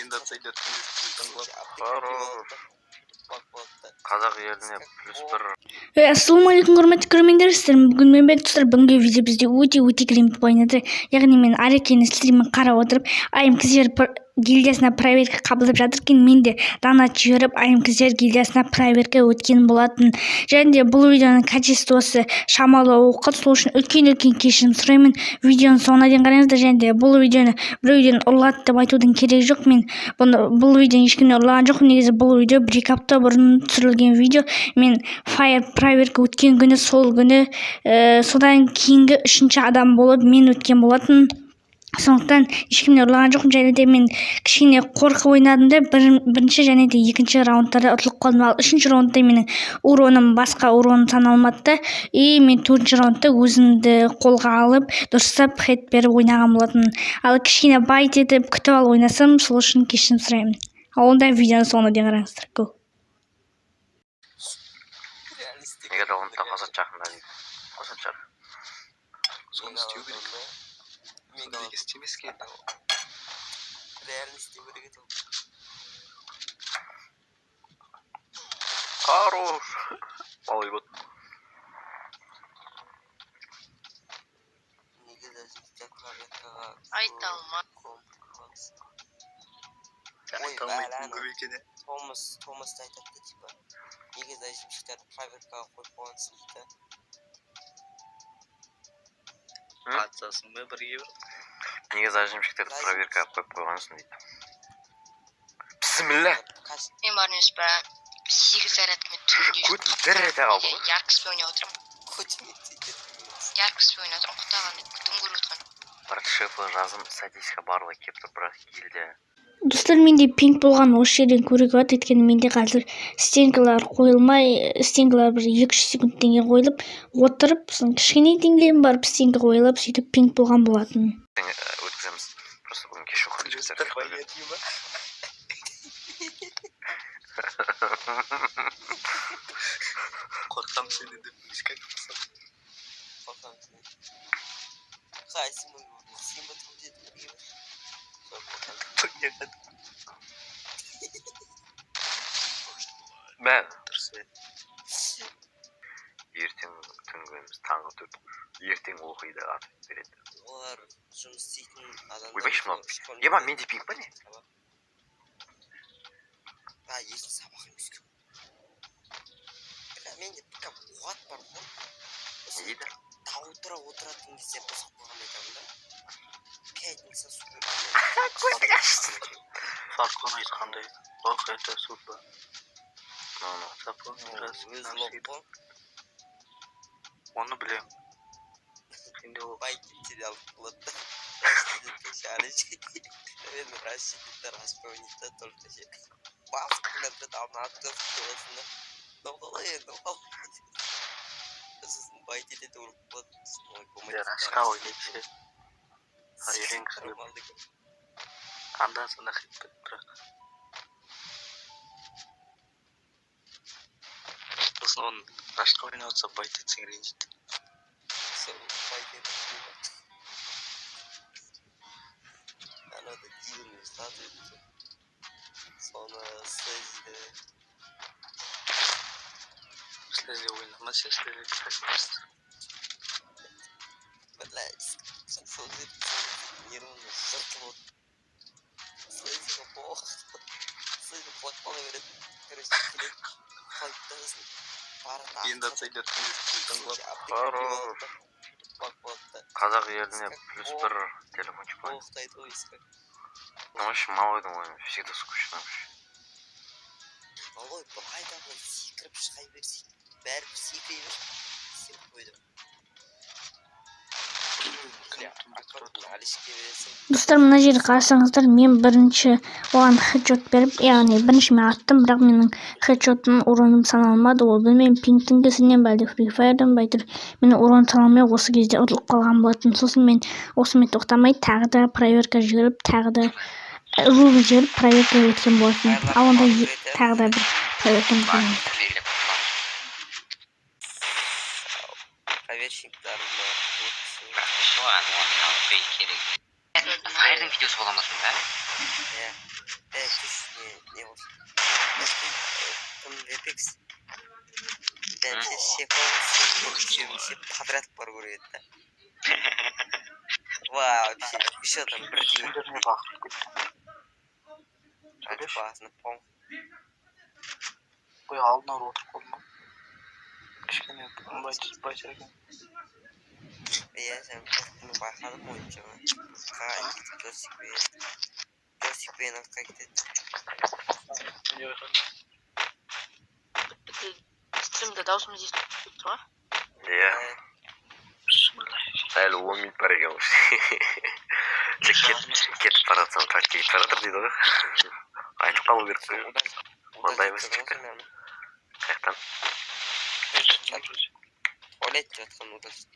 Енді отсойдет. Қазақ еліне +1. Ассалаумағалейкум құрметті көрермендер, бүгін мен достар бүгінгі видео бізде өте керемет ойнады. Яғни мен Арекенің стримін қарап отырып, АМКЗер гильдиясына проверка қабылдап жатыр екен. Мен де донат жіберіп АМКЗер гильдиясына проверка өткен болатын. Және де бұл видеоның качествосы шамалы оқыт, сол үшін үлкен кешірім сұраймын. Видеоның соңына дейін қараңыздар. Және де бұл видеоны біреуден ұрлады деп айтудың керегі жоқ. Мен бұл видеоны ешкімнен ұрлаған жоқпын. Негізі бұл видео 1-2 апта бұрын түсірілген видео. Мен Fire проверка өткен күні, сол күні содан кейінгі 3-ші адам болып мен өткен болатын. Сондықтан ешкімнен ұрлаған жоқпын. Және де мен кішкене қорқып ойнадым да бірінші және де екінші раундтарда ұтылып қалдым. Ал 3-ші раундта менің уроным басқа урон саналмады. И мен 4-ші раундта өзімді қолға алып дұрыстап хед беріп ойнаған болатын. Ал кішкене байт етіп күтіп алып ойнасам, сол үшін кешірім сұраймын. Ал онда видеоның соңына дейін қараңыздар. Go. Егер оны да қосат жақында дейді. Қосат жақ. Соны істеу керек. Соны неге істемеске? Реально істеу керек еді. Хорош. Малый вот. Неге даже клавиатураға айта алмай. Айта алмайтын көп екен. Томас та айтады типа. Неге зайшымшықтарды проверкаға қойып қойғансың дейді. Қатысасың ба бірге бір? Неге зажимщиктерді проверкаға қойып қойғансың дейді. Бісміллә. Мен бар емес па 8 зарядкамен түнде яркіспен ойнап отырмын. Яркіспен ойнап отырмын. Құттаған күтім көріп отырған. Бір шефі жазым статистика барлығы кеп тұр, бірақ гильдия. Достар, менде пинг болған осы жерден көруге болады. Өйткені менде қазір стенкалар қойылмай, стенкалар бір 2-3 секундтен кейін қойылып отырып, сосын кішкенеден кейін барып стенка қойылып, сөйтіп пинг болған болатын. Өткіземіз. Просто бүгін кеш оқырып Қорқам сені деп ешкәк қылсам. Қорқам сені. Қайсың мұң бұл? Сен ба тұң деді бірге бір? Сол қорқам. Тұң еді. Бән. Дұрыс еді. Ертең түнгіміз таңғы 4. Ертең оқиды атып береді. Олар жұмыс істейтін адамдар. Ойбай шымлап. Ема менде пинг ба не? Ертең сабақ емес көп. Менде пикап оғат бар ғой. Не дейді? Таудыра отыратын кезде босап қойған айтамын да. Пятница суббота. Көзді ашты. Фаркон айтқандай. Ох, это судьба. Өз лоқ қой. Оны білем. Сенде ол байкеттерді алып болады. Рассидетті шарычки. Наверное, рассидетті распомнить-то только же. Басқында бір давно отказ келесінде. Доғылай енді ол. Сосын байкетті ұрып болады. Расқа ойнайды. Айрен кіріп. Анда-санда хитпет бірақ. Сосын оның рашқа ойнап отса байт етсең ренжиді. Сол байт етіп. Анада дивный статуя. Соны слезді. Слезді ойнама сен слезді кәсіпірсіз. Блядь, сол жерді нервный жыртыл от. Слезді қоқ. Слезді плакпаны береді. Короче, келеді. Қойттағысын. Енді отсойдет. Қазақ еліне +1 телефончик қойды. Оқтайды ғой искак. Ну, в общем, малойдың ойны всегда скучно вообще. Малой, бұрайда ғой секіріп шығай берсей. Бәрі секірей бер. Сен қойды. Достар, мына жерді қарасаңыздар, мен бірінші оған хедшот беріп, яғни бірінші мен аттым, бірақ менің хедшотым уроным саналмады. Ол білмеймін, пингтің кесінен бәлде Free Fire'дан бәйтір менің урон саналмай осы кезде ұтылып қалған болатын. Сосын мен осымен тоқтамай тағы да проверка жіберіп, тағы да руби жіберіп проверка өткен болатын. Ал онда тағы да бір проверка өткен. Проверщиктарым бар. Файрдың видеосы боламасын ба? Ya. Kuş ne olsun. Там Apex. Şey yapalım. Подряд бар көреді да. Вообще. Еще там бір день. Түсіндірме бақырып кетті. Басына пом. Ой, алдына отырып қалдым ғой. Кішкене байтер екен. Иә, сен мен байқадым ойынша. Қалай кетіп Джосикпен артқа кетеді. Не байқадым? Стримде даусымыз естіліп тұр ма? Иә. Әлі 10 минут бар екен ғой. Кетіп бара жатсам чатқа кетіп бара жатыр дейді ғой. Айтып қалу керек қой. Ондай емес шықты. Қаяқтан? Ойлайды жатқан удалось.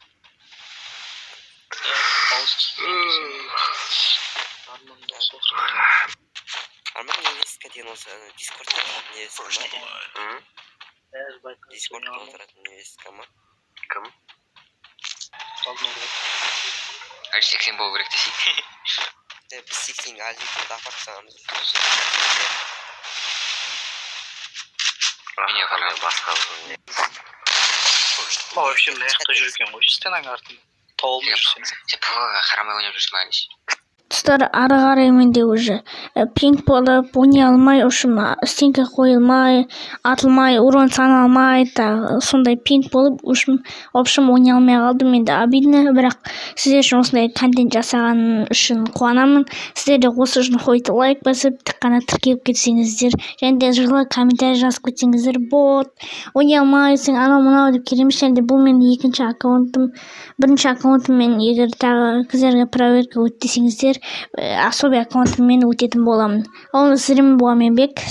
Арман невестка деген осы Дискордта отыратын невестка ма? Дискордта отыратын невестка ма? Кім? Әлі 80 болу керек десей. Біз 80-ге алжекті апарып тастағанбыз. Мене қарай басқа Вообще мына жақта жүр екен ғой. Стенаның артында. Тауылмай жүрсен. Сен ПВ-ға қарамай ойнап жүрсің әлі. Достар, ары қарай менде уже пинг болып ойнай алмай, ұшым стенка қойылмай, атылмай, урон саналмай, сондай пинг болып ұшым общем ойнай алмай қалдым. Енді обидно, бірақ сіздер үшін осындай контент жасаған үшін қуанамын. Сіздер де осы үшін қойды лайк басып, тік қана тіркеліп кетсеңіздер, және де жылы комментарий жазып кетсеңіздер болады. Ойнай алмайсың, анау мынау деп келеміз. Және де бұл менің екінші аккаунтым. Бірінші аккаунтыммен егер тағы сіздерге проверка өтсеңіздер, особый аккаунтыммен өтетін боламын. Ол сіздермен болған мен Бек.